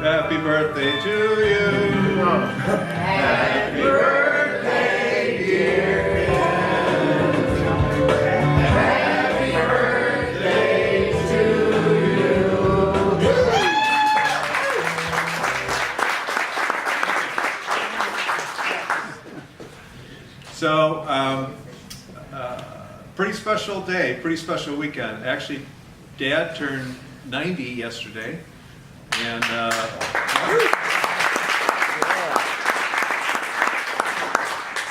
Happy birthday to you. Happy birthday, dear Ken. Happy birthday to you. So, pretty special day, pretty special weekend. Actually, Dad turned 90 yesterday, and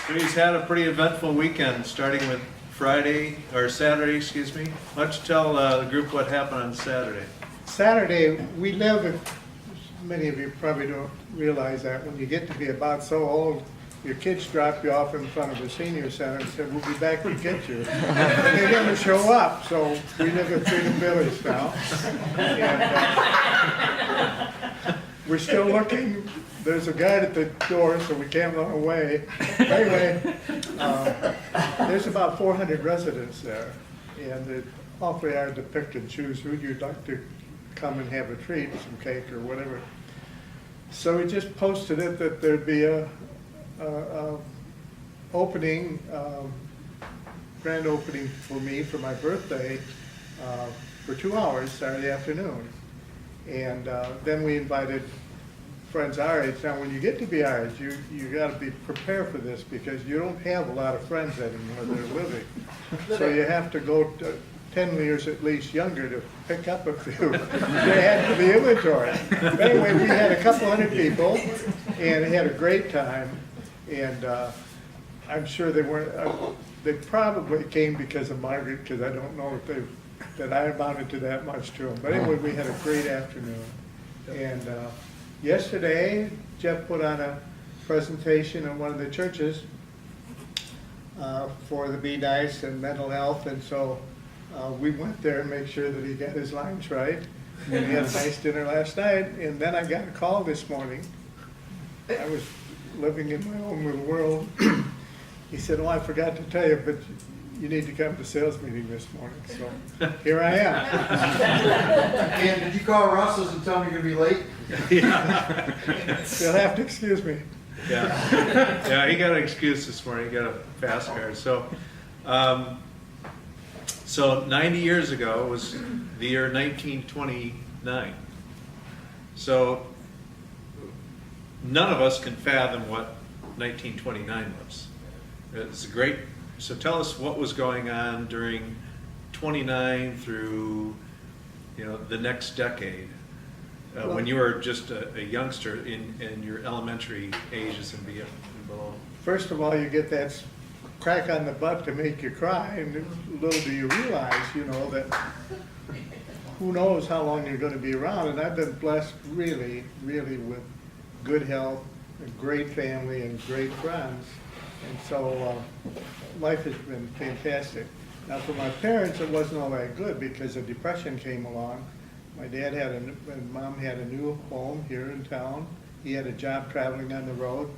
so he's had a pretty eventful weekend, starting with Saturday, excuse me. Why don't you tell the group what happened on Saturday? Saturday, we live, many of you probably don't realize that when you get to be about so old, your kids drop you off in front of the senior center and say, we'll be back to get you. And they never show up, so we live at Freedom Village now. And, we're still looking. There's a guard at the door, so we can't run away. Anyway, there's about 400 residents there, and it's awfully hard to pick and choose who you'd like to come and have a treat, some cake or whatever. So we just posted it that there'd be a opening, grand opening for me for my birthday for 2 hours Saturday afternoon. And then we invited friends our age. Now when you get to be our age, you got to be prepared for this because you don't have a lot of friends anymore that are living. So you have to go to 10 years at least younger to pick up a few. They add to the inventory. But anyway, we had a couple hundred people and had a great time. And I'm sure they weren't, they probably came because of Margaret, because I don't know if that I amounted to that much to them. But anyway, we had a great afternoon. And yesterday, Jeff put on a presentation in one of the churches for the Bday and mental health. And so we went there and made sure that he got his lines right. And we had a nice dinner last night. And then I got a call this morning. I was living in my own little world. He said, oh, I forgot to tell you, but you need to come to sales meeting this morning. So here I am. And did you call Russell's and tell him you're going to be late? Yeah. You'll have to excuse me. Yeah, yeah, he got an excuse this morning. He got a fast card. So, so 90 years ago was the year 1929. So none of us can fathom what 1929 was. It's great. So tell us what was going on during 29 through, the next decade. When you were just a youngster in your elementary ages and below. First of all, you get that crack on the butt to make you cry, and little do you realize, that who knows how long you're going to be around. And I've been blessed really, really with good health, a great family, and great friends. And so life has been fantastic. Now for my parents, it wasn't all that good because the Depression came along. My dad and mom had a new home here in town. He had a job traveling on the road.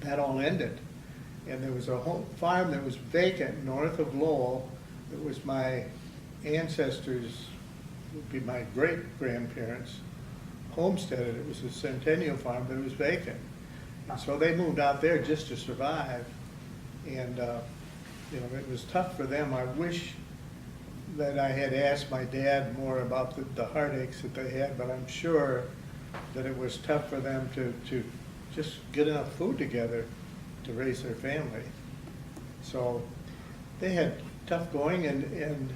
That all ended. And there was a whole farm that was vacant north of Lowell. That was my ancestors, would be my great-grandparents, homesteaded. It was a centennial farm, but it was vacant. And so they moved out there just to survive. And it was tough for them. I wish that I had asked my dad more about the heartaches that they had, but I'm sure that it was tough for them to just get enough food together to raise their family. So they had tough going, and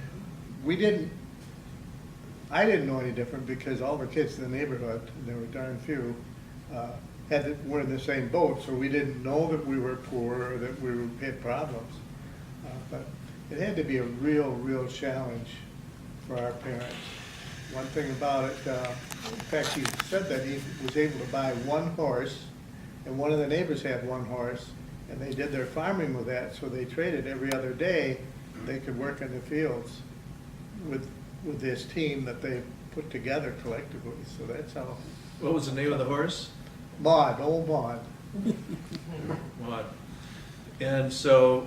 I didn't know any different because all the kids in the neighborhood, and there were darn few, were in the same boat, so we didn't know that we were poor or that we had problems. But it had to be a real challenge for our parents. One thing about it, in fact, he said that he was able to buy one horse, and one of the neighbors had one horse, and they did their farming with that, so they traded every other day. They could work in the fields with this team that they put together collectively. So that's how. What was the name of the horse? Maud, old Maud. Maud. And so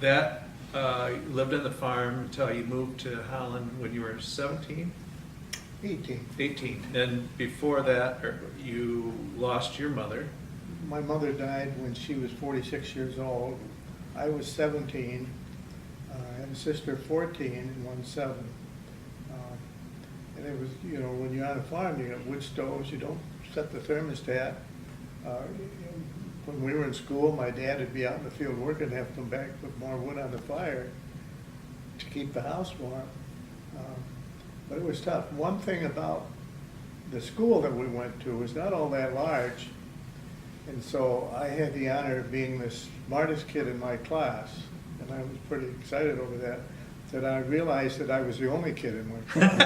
you lived on the farm until you moved to Holland when you were 17? 18. 18. And before that, you lost your mother. My mother died when she was 46 years old. I was 17. I had a sister 14 and one 7. And it was, you know, when you're on a farm, you got wood stoves, you don't set the thermostat. When we were in school, my dad would be out in the field working, have to come back, put more wood on the fire to keep the house warm. But it was tough. One thing about the school that we went to was not all that large. And so I had the honor of being the smartest kid in my class, and I was pretty excited over that. That I realized that I was the only kid in my class.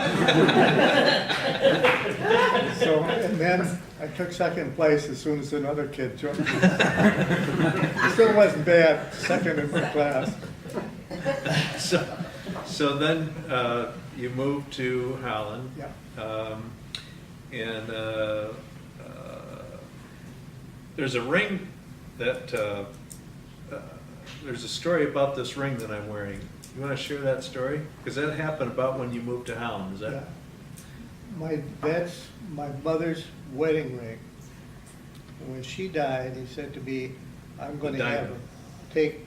So, and then I took second place as soon as another kid joined me. It still wasn't bad, second in my class. So then you moved to Holland. Yeah. And there's a ring that, there's a story about this ring that I'm wearing. You want to share that story? Because that happened about when you moved to Holland, is that? Yeah. That's my mother's wedding ring. And when she died, he said to me, I'm going to have her take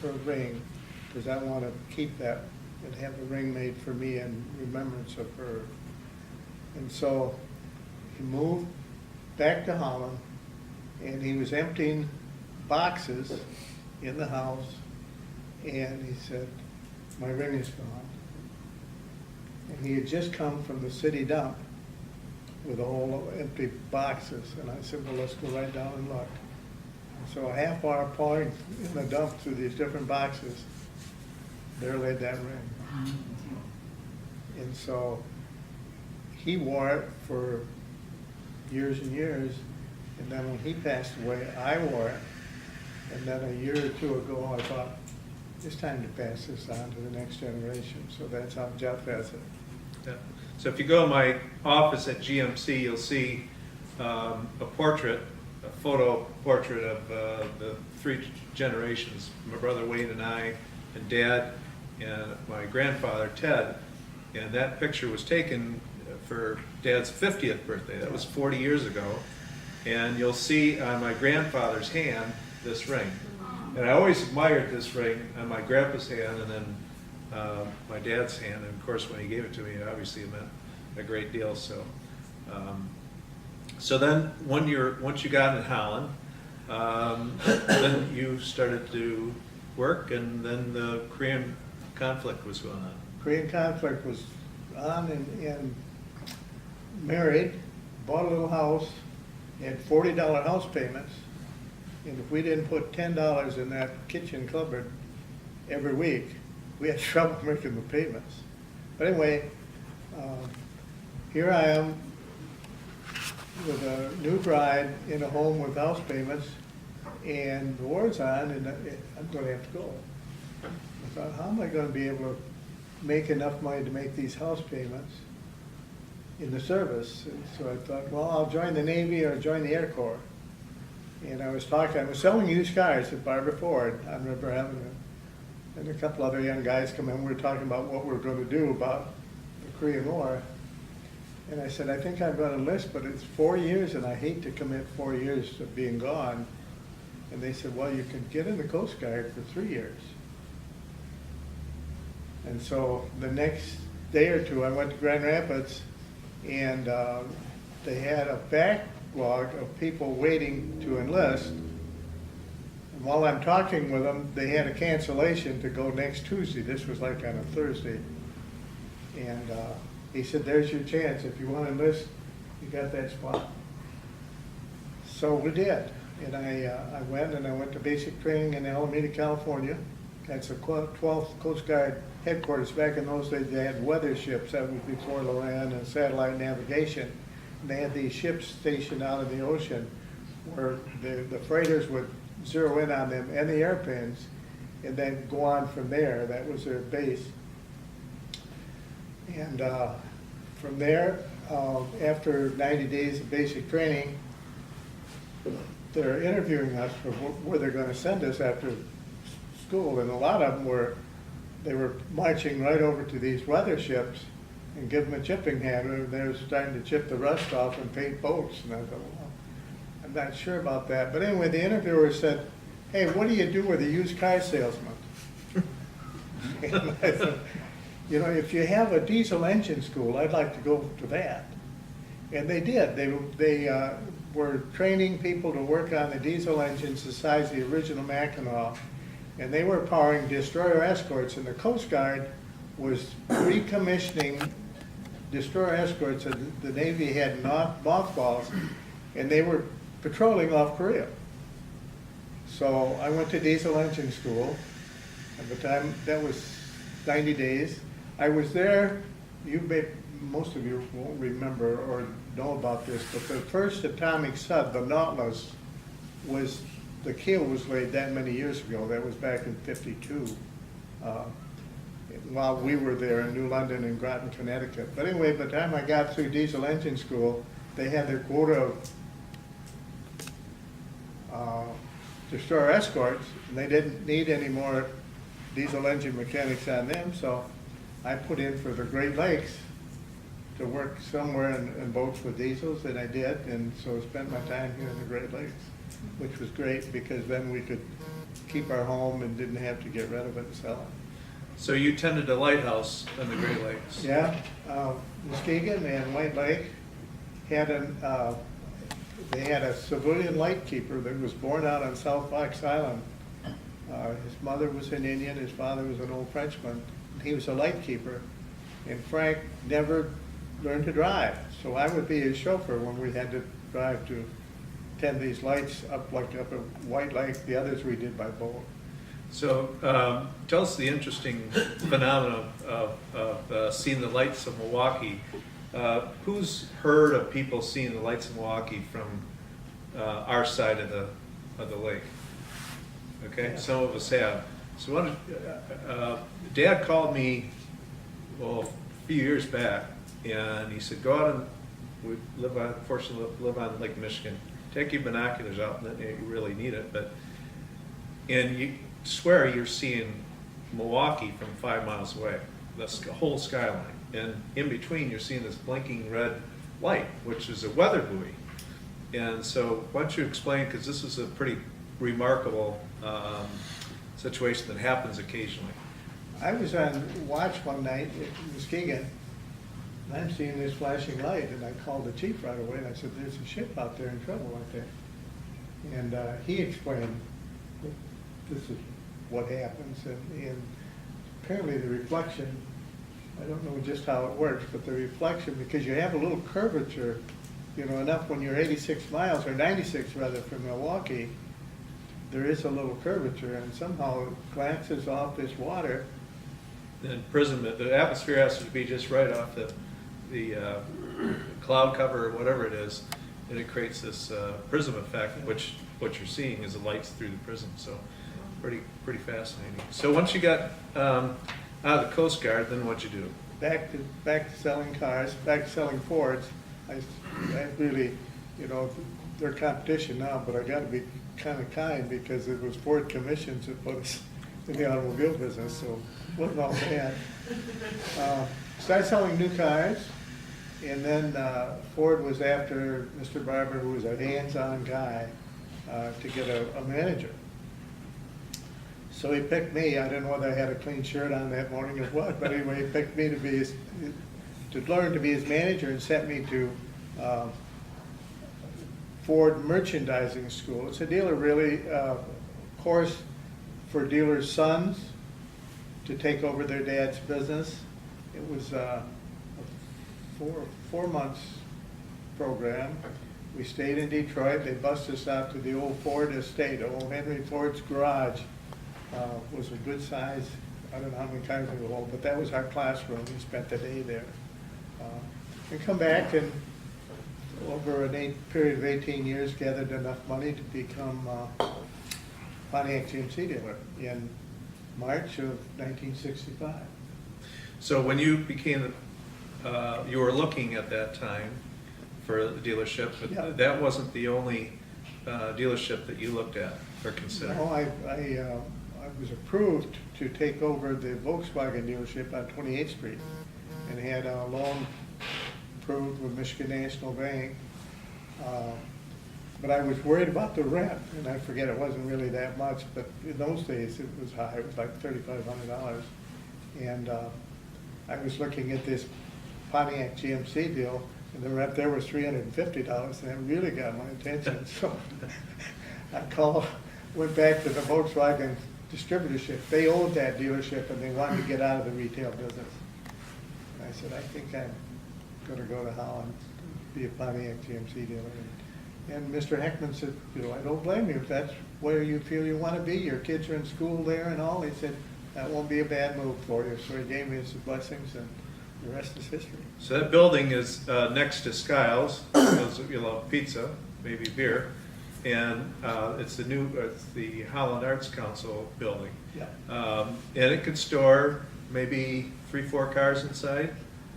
her ring, because I want to keep that and have a ring made for me in remembrance of her. And so he moved back to Holland, and he was emptying boxes in the house, and he said, my ring is gone. And he had just come from the city dump with a whole empty boxes, and I said, well, let's go right down and look. And so a half hour pouring in the dump through these different boxes, there laid that ring. And so he wore it for years and years, and then when he passed away, I wore it. And then a year or two ago, I thought, it's time to pass this on to the next generation. So that's how Jeff has it. Yeah. So if you go to my office at GMC, you'll see a portrait, a photo portrait of the 3 generations, my brother Wayne and I, and Dad, and my grandfather Ted. And that picture was taken for Dad's 50th birthday. That was 40 years ago. And you'll see on my grandfather's hand this ring. And I always admired this ring on my grandpa's hand and then my dad's hand. And of course, when he gave it to me, obviously it meant a great deal. So, so then once you got in Holland, then you started to work, and then the Korean conflict was going on. Korean conflict was on, and married, bought a little house, had $40 house payments. And if we didn't put $10 in that kitchen cupboard every week, we had trouble making the payments. But anyway, here I am with a new bride in a home with house payments, and the war's on, and I'm going to have to go. I thought, how am I going to be able to make enough money to make these house payments in the service? And so I thought, well, I'll join the Navy or join the Air Corps. And I was selling used cars at Barbara Ford on River Avenue. And a couple other young guys come in, we were talking about what we're going to do about the Korean War. And I said, I think I'm going to enlist, but it's 4 years, and I hate to commit 4 years of being gone. And they said, well, you can get in the Coast Guard for 3 years. And so the next day or two, I went to Grand Rapids, and they had a backlog of people waiting to enlist. And while I'm talking with them, they had a cancellation to go next Tuesday. This was like on a Thursday. And he said, there's your chance. If you want to enlist, you got that spot. So we did. And I went to basic training in Alameda, California. That's the 12th Coast Guard headquarters. Back in those days, they had weather ships. That was before Loran and satellite navigation. And they had these ships stationed out in the ocean where the freighters would zero in on them and the airplanes and then go on from there. That was their base. And from there, after 90 days of basic training, they're interviewing us for where they're going to send us after school. And a lot of them were marching right over to these weather ships and give them a chipping handler, and they're starting to chip the rust off and paint boats. And I thought, well, I'm not sure about that. But anyway, the interviewer said, hey, what do you do with a used car salesman? And I said, you know, if you have a diesel engine school, I'd like to go to that. And they did. They were training people to work on the diesel engines the size of the original Mackinac, and they were powering destroyer escorts, and the Coast Guard was recommissioning destroyer escorts that the Navy had mothballs, and they were patrolling off Korea. So I went to diesel engine school. At the time, that was 90 days. I was there, most of you won't remember or know about this, but the first atomic sub, the Nautilus, the keel was laid that many years ago. That was back in '52, while we were there in New London and Groton, Connecticut. But anyway, by the time I got through diesel engine school, they had their quota of destroyer escorts, and they didn't need any more diesel engine mechanics on them, so I put in for the Great Lakes to work somewhere in boats with diesels, and I did, and so I spent my time here in the Great Lakes, which was great because then we could keep our home and didn't have to get rid of it and sell it. So you tended a lighthouse in the Great Lakes? Yeah, Muskegon and White Lake had they had a civilian light keeper that was born out on South Fox Island. His mother was an Indian, his father was an old Frenchman. He was a light keeper, and Frank never learned to drive. So I would be his chauffeur when we had to drive to tend these lights up at White Lake. The others we did by boat. So tell us the interesting phenomenon of seeing the lights of Milwaukee. Who's heard of people seeing the lights of Milwaukee from our side of the lake? Okay, Yeah. some of us have. So Dad called me, well, a few years back, and he said, go out and fortunately live on Lake Michigan. Take your binoculars out, and you really need it. And you swear you're seeing Milwaukee from 5 miles away, the whole skyline. And in between, you're seeing this blinking red light, which is a weather buoy. And so why don't you explain, because this is a pretty remarkable situation that happens occasionally. I was on watch one night in Muskegon, and I'm seeing this flashing light, and I called the chief right away, and I said, there's a ship out there in trouble out there. And he explained, this is what happens, and apparently the reflection, I don't know just how it works, but the reflection, because you have a little curvature, you know, enough when you're 86 miles, or 96 rather, from Milwaukee, there is a little curvature, and somehow it glances off this water. And prism, the atmosphere has to be just right off the cloud cover or whatever it is, and it creates this prism effect, which what you're seeing is the lights through the prism. So pretty fascinating. So once you got out of the Coast Guard, then what'd you do? Back to selling cars, back to selling Fords. I really, you know, they're competition now, but I got to be kind of kind because it was Ford commissions that put us in the automobile business, so it wasn't all bad. Started selling new cars, and then Ford was after Mr. Barber, who was a hands-on guy, to get a manager. So he picked me. I don't know whether I had a clean shirt on that morning or what, but anyway, he picked me to learn to be his manager and sent me to Ford Merchandising School. It's a dealer really course for dealers' sons to take over their dad's business. It was a four months program. We stayed in Detroit. They bused us out to the old Ford estate. Old Henry Ford's garage was a good size. I don't know how many cars we hold, but that was our classroom. We spent the day there. And come back and over a period of 18 years gathered enough money to become Pontiac GMC dealer in March of 1965. So when you became, you were looking at that time for the dealership, but Yeah. that wasn't the only dealership that you looked at or considered. No, I was approved to take over the Volkswagen dealership on 28th Street. and had a loan approved with Michigan National Bank. But I was worried about the rent, and I forget it wasn't really that much, but in those days it was high. It was like $3,500. And I was looking at this Pontiac GMC deal, and the rent there was $350, and it really got my attention. So I went back to the Volkswagen distributorship. They owned that dealership, and they wanted to get out of the retail business. And I said, I think I'm going to go to Holland, be a Pontiac GMC dealer. And Mr. Heckman said, I don't blame you if that's where you feel you want to be. Your kids are in school there and all. He said, that won't be a bad move for you. So he gave me his blessings, and the rest is history. So that building is next to Skiles, because you love pizza, maybe beer, and it's the Holland Arts Council building. Yeah. And it could store maybe 3-4 cars inside.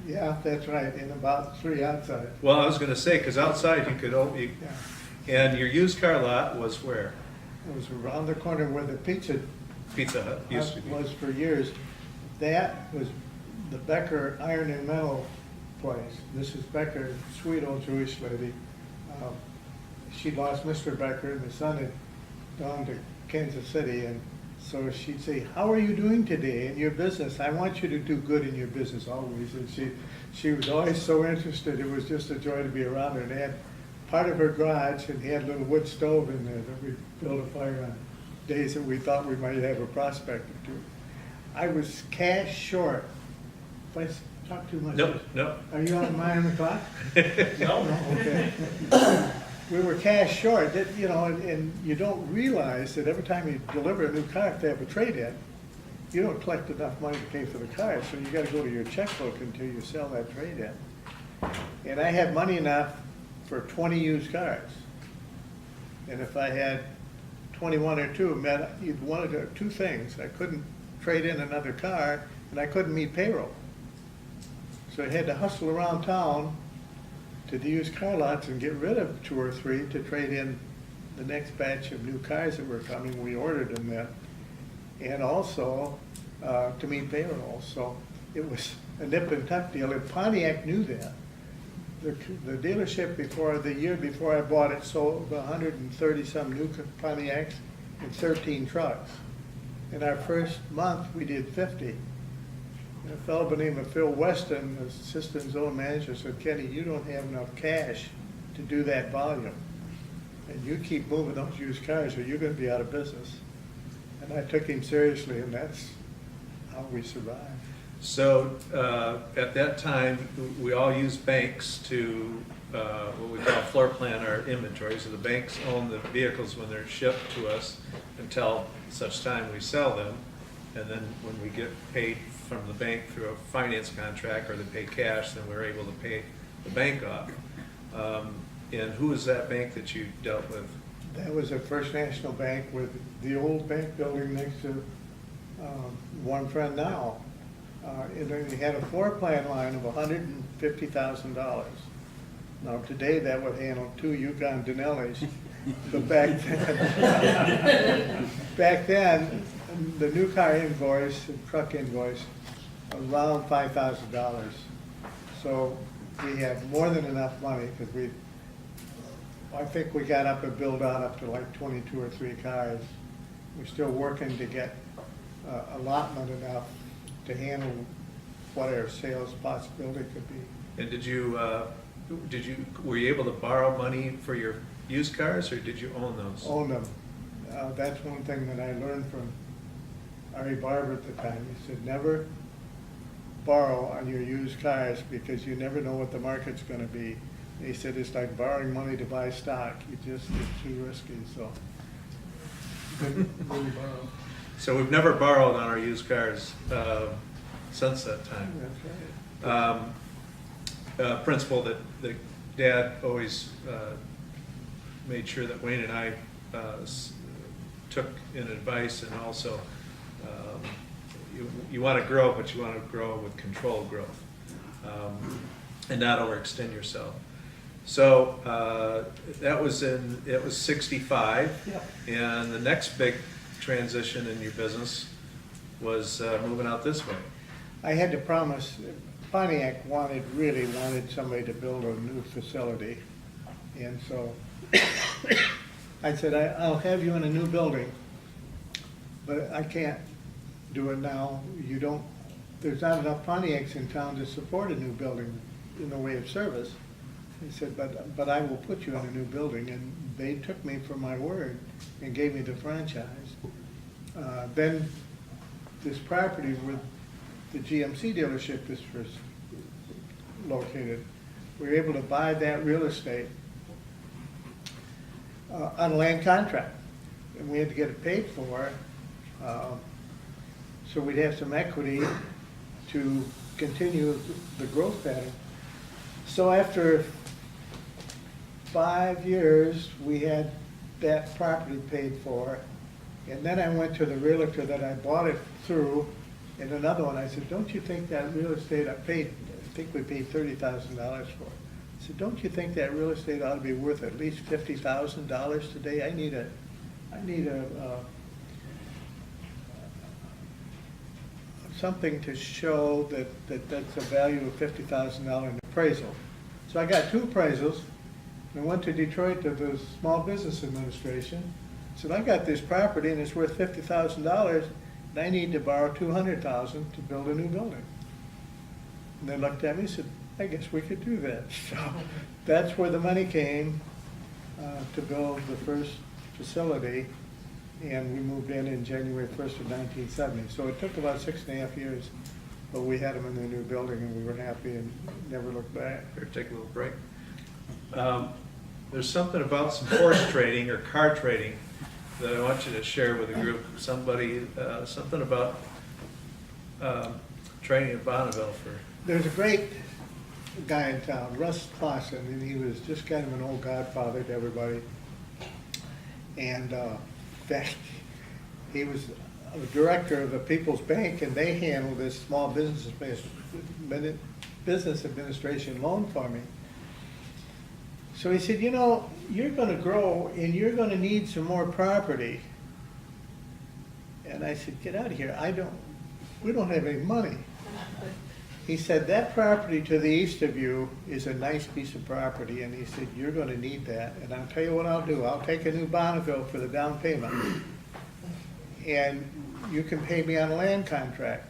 Yeah, that's right, and about 3 outside. Well, I was going to say, because outside you could Yeah. and your used car lot was where? It was around the corner where the Pizza Pizza Hut used to be. was for years. That was the Becker Iron and Metal place. Mrs. Becker, sweet old Jewish lady. She lost Mr. Becker, and the son had gone to Kansas City, and so she'd say, how are you doing today in your business? I want you to do good in your business always. And she was always so interested. It was just a joy to be around her. And they had part of her garage, and he had a little wood stove in there that we built a fire on days that we thought we might have a prospect or two. I was cash short. If I talk too much. No. Are you on my clock? No. Okay. We were cash short, and you don't realize that every time you deliver a new car, if they have a trade-in, you don't collect enough money to pay for the car, so you gotta go to your checkbook until you sell that trade-in. And I had money enough for 20 used cars. And if I had 21 or 2, it meant you'd want to do 2 things. I couldn't trade in another car, and I couldn't meet payroll. So I had to hustle around town to the used car lots and get rid of 2 or 3 to trade in the next batch of new cars that were coming. We ordered them then. And also to meet payroll. So it was a nip and tuck deal. And Pontiac knew that. The dealership the year before I bought it sold 130 some new Pontiacs and 13 trucks. In our first month, we did 50. And a fellow by the name of Phil Weston, the assistant zone manager, said, Kenny, you don't have enough cash to do that volume. And you keep moving those used cars or you're going to be out of business. And I took him seriously, and that's how we survived. So at that time, we all used banks to what we call floor plan our inventory. So the banks own the vehicles when they're shipped to us until such time we sell them. And then when we get paid from the bank through a finance contract or they pay cash, then we're able to pay the bank off. And who was that bank that you dealt with? That was at First National Bank with the old bank building next to One Friend Now. And then he had a floor plan line of $150,000. Now today that would handle 2 Yukon Denellis, but back then, the new car invoice and truck invoice around $5,000. So we had more than enough money because I think we got up and built out up to like 22 or 3 cars. We're still working to get allotment enough to handle what our sales possibility could be. And were you able to borrow money for your used cars, or did you own those? Own them. That's one thing that I learned from Ari Barber at the time. He said, never borrow on your used cars because you never know what the market's going to be. And he said it's like borrowing money to buy stock. It's too risky, so didn't really borrow. So we've never borrowed on our used cars since that time. That's right. Principle that Dad always made sure that Wayne and I took in advice, and also you want to grow, but you want to grow with controlled growth and not overextend yourself. So it was 65, Yep. and the next big transition in your business was moving out this way. I had to promise Pontiac really wanted somebody to build a new facility. And so I said, I'll have you in a new building, but I can't do it now. There's not enough Pontiacs in town to support a new building in the way of service. He said, but I will put you in a new building. And they took me for my word and gave me the franchise. Then this property where the GMC dealership is first located, we were able to buy that real estate on a land contract. And we had to get it paid for, so we'd have some equity to continue the growth pattern. So after 5 years, we had that property paid for. And then I went to the realtor that I bought it through, and another one, I said, don't you think that real estate I think we paid $30,000 for it. I said, don't you think that real estate ought to be worth at least $50,000 today? I need something to show that that's a value of $50,000 in appraisal. So I got 2 appraisals. I went to Detroit to the Small Business Administration. Said, I got this property and it's worth $50,000, and I need to borrow $200,000 to build a new building. And they looked at me and said, I guess we could do that. So that's where the money came to build the first facility, and we moved in January 1st of 1970. So it took about 6.5 years, but we had them in the new building and we were happy and never looked back. Better take a little break. There's something about some horse trading or car trading that I want you to share with the group. Something about training at Bonneville for. There's a great guy in town, Russ Clausen, and he was just kind of an old godfather to everybody. And in fact, he was a director of the People's Bank, and they handled this small business administration loan for me. So he said, you know, you're going to grow and you're going to need some more property. And I said, get out of here. We don't have any money. He said, that property to the east of you is a nice piece of property. And he said, you're going to need that. And I'll tell you what I'll do. I'll take a new Bonneville for the down payment. And you can pay me on a land contract.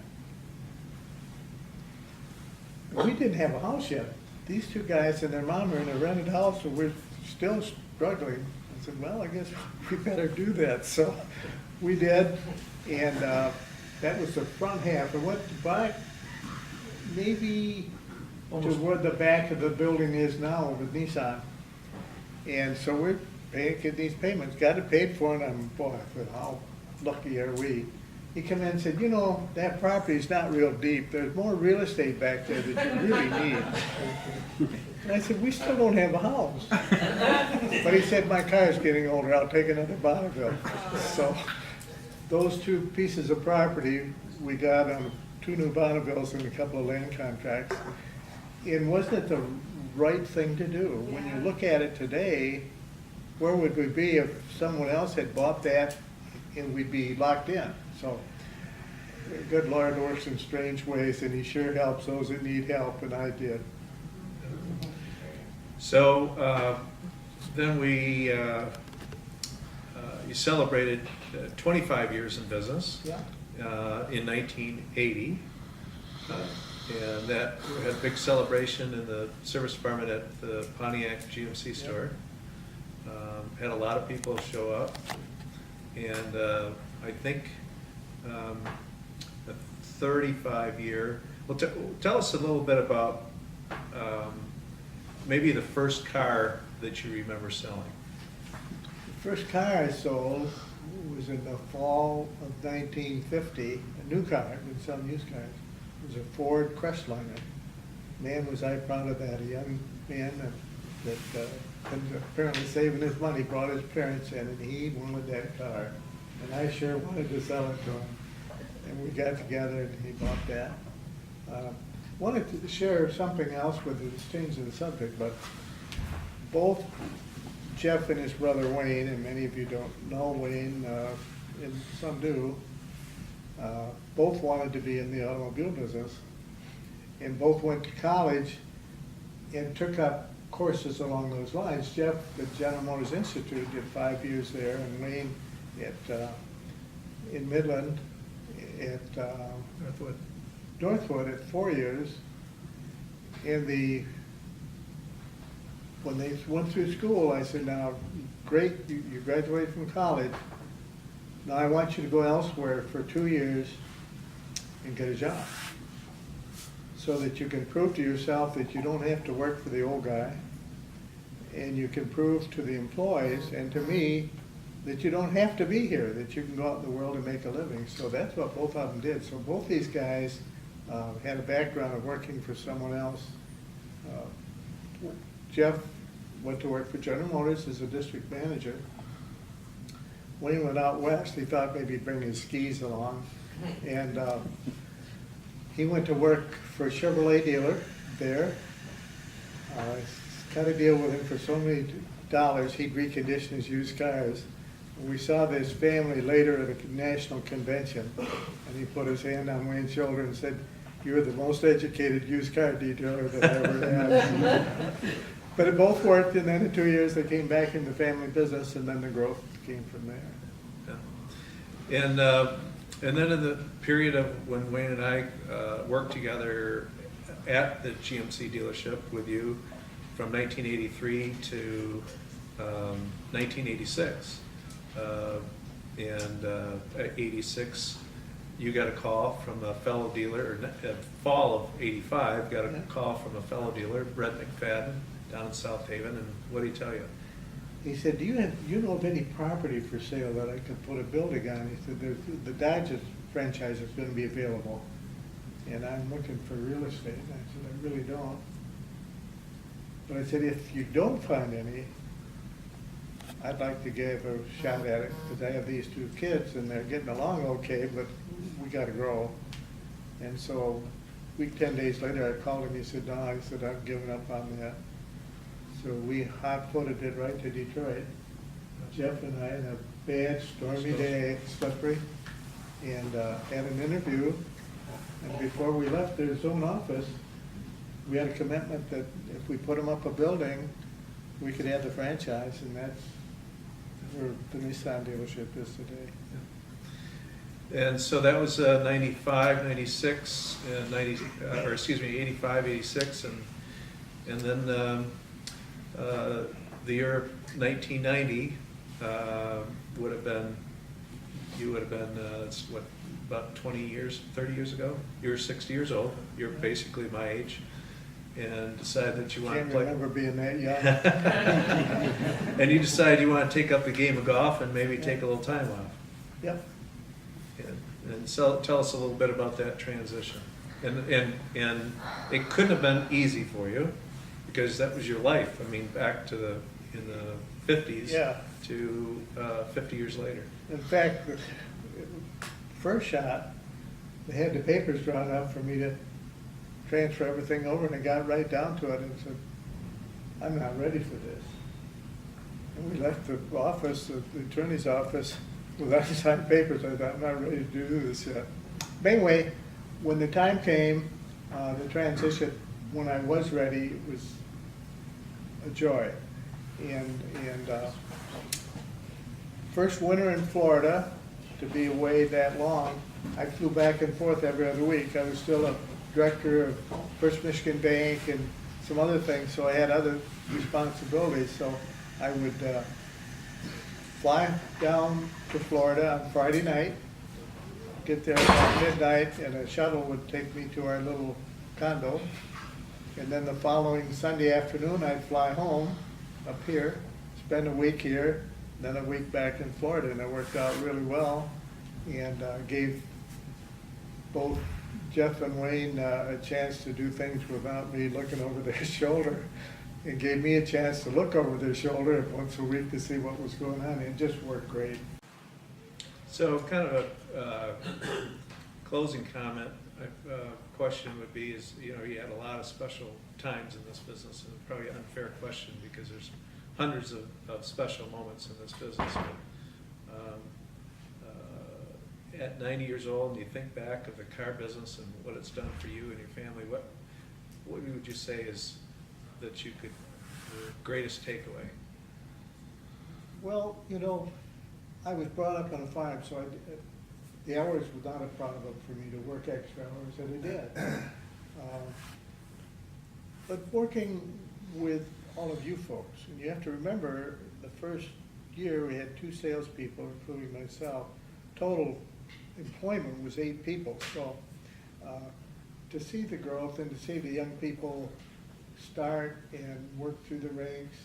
We didn't have a house yet. These 2 guys and their mom are in a rented house, and we're still struggling. I said, well, I guess we better do that. So we did, and that was the front half. And went to buy maybe to where the back of the building is now with Nissan. And so we're making these payments, got it paid for, and I'm, boy, I thought, how lucky are we? He came in and said, you know, that property's not real deep. There's more real estate back there that you really need. And I said, we still don't have a house. But he said, my car's getting older. I'll take another Bonneville. So those 2 pieces of property we got on 2 new Bonnevilles and a couple of land contracts. And wasn't it the right thing to do? When you look at it today, where would we be if someone else had bought that and we'd be locked in? So, the good Lord works in strange ways, and he sure helps those that need help, and I did. So then you celebrated 25 years in business. Yeah. In 1980, and that we had a big celebration in the service department at the Pontiac GMC store. Had a lot of people show up, and I think a 35-year. Well, tell us a little bit about maybe the first car that you remember selling. The first car I sold was in the fall of 1950, a new car. I've been selling used cars. It was a Ford Crestliner. Man, was I proud of that. A young man that was apparently saving his money, brought his parents in, and he wanted that car. And I sure wanted to sell it to him. And we got together and he bought that. Wanted to share something else with you. It's changing the subject, but both Jeff and his brother Wayne, and many of you don't know Wayne, and some do, both wanted to be in the automobile business. and both went to college and took up courses along those lines. Jeff at General Motors Institute did 5 years there, and Wayne at in Midland at Northwood at 4 years. And when they went through school, I said, now, great, you graduated from college. Now I want you to go elsewhere for 2 years and get a job, so that you can prove to yourself that you don't have to work for the old guy, and you can prove to the employees and to me that you don't have to be here, that you can go out in the world and make a living. So that's what both of them did. So both these guys had a background of working for someone else. Jeff went to work for General Motors as a district manager. When he went out west, he thought maybe he'd bring his skis along. And he went to work for a Chevrolet dealer there. Cut a deal with him for so many dollars, he'd recondition his used cars. We saw this family later at a national convention, and he put his hand on Wayne's shoulder and said, "You're the most educated used car detailer that I ever had." But it both worked, and then in 2 years they came back in the family business, and then the growth came from there. Yeah. And then in the period of when Wayne and I worked together at the GMC dealership with you from 1983 to 1986, and at 86, you got a call from a fellow dealer, or fall of 85, got a call from a fellow dealer, Brett McFadden, down in South Haven, and what did he tell you? He said, do you know of any property for sale that I could put a building on? He said, the Dodge franchise is going to be available, and I'm looking for real estate. And I said, I really don't. But I said, if you don't find any, I'd like to give a shot at it, because I have these 2 kids, and they're getting along okay, but we got to grow. And so, 10 days later, I called him. He said, no, I said, I've given up on that. So we hot-footed it right to Detroit. Jeff and I, in a bad, stormy day, slippery, and had an interview. And before we left their zone office, we had a commitment that if we put them up a building, we could have the franchise, and that's where the Nissan dealership is today. And so that was 95, 96, 85, 86, and then the year 1990 would have been, you would have been, what, about 20 years, 30 years ago? You're 60 years old, you're basically my age, and decided that you want to play. Can't remember being that young. And you decide you want to take up the game of golf and maybe take a little time off. Yep. And so tell us a little bit about that transition. And it couldn't have been easy for you, because that was your life. I mean, back to in the 50s to 50 years later. In fact, the first shot, they had the papers drawn up for me to transfer everything over, and I got right down to it and said, I'm not ready for this. And we left the office, the attorney's office, with unsigned papers. I thought, I'm not ready to do this yet. But anyway, when the time came, the transition, when I was ready, it was a joy. And first winter in Florida, to be away that long, I flew back and forth every other week. I was still a director of First Michigan Bank and some other things, so I had other responsibilities. So I would fly down to Florida on Friday night, get there about midnight, and a shuttle would take me to our little condo. And then the following Sunday afternoon, I'd fly home up here, spend a week here, then a week back in Florida, and it worked out really well, and gave both Jeff and Wayne a chance to do things without me looking over their shoulder, and gave me a chance to look over their shoulder once a week to see what was going on. It just worked great. So kind of a closing comment, question would be is, you know, you had a lot of special times in this business, and probably an unfair question because there's hundreds of special moments in this business. But, at 90 years old, and you think back of the car business and what it's done for you and your family, what would you say is that you could, the greatest takeaway? Well, you know, I was brought up on a farm, so the hours were not a problem for me to work extra hours, and I did. But working with all of you folks, and you have to remember, the first year we had 2 salespeople, including myself. Total employment was 8 people, so to see the growth and to see the young people start and work through the ranks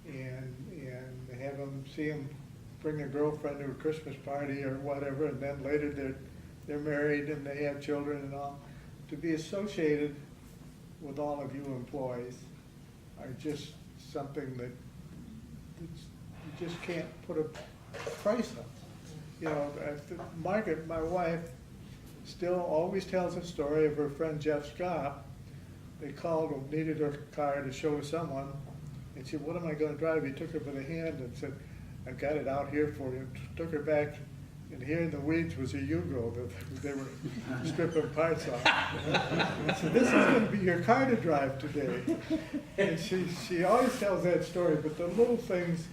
and have them, see them bring a girlfriend to a Christmas party or whatever, and then later they're married and they have children and all, to be associated with all of you employees are just something that you just can't put a price on. You know, Margaret, my wife, still always tells a story of her friend Jeff Scott. They called and needed her car to show someone, and she said, "What am I going to drive?" He took her by the hand and said, "I've got it out here for you." Took her back, and here in the weeds was a Yugo that they were stripping parts off. I said, "This is going to be your car to drive today." And she always tells that story, but the little things,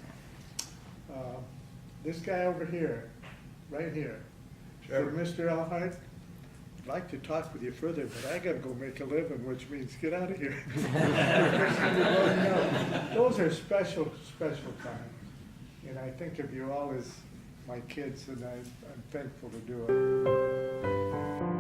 this guy over here, right here, said, "Mr. Elhart, I'd like to talk with you further, but I gotta go make a living," which means get out of here. Those are special, special times. And I think of you all as my kids, and I'm thankful to do it.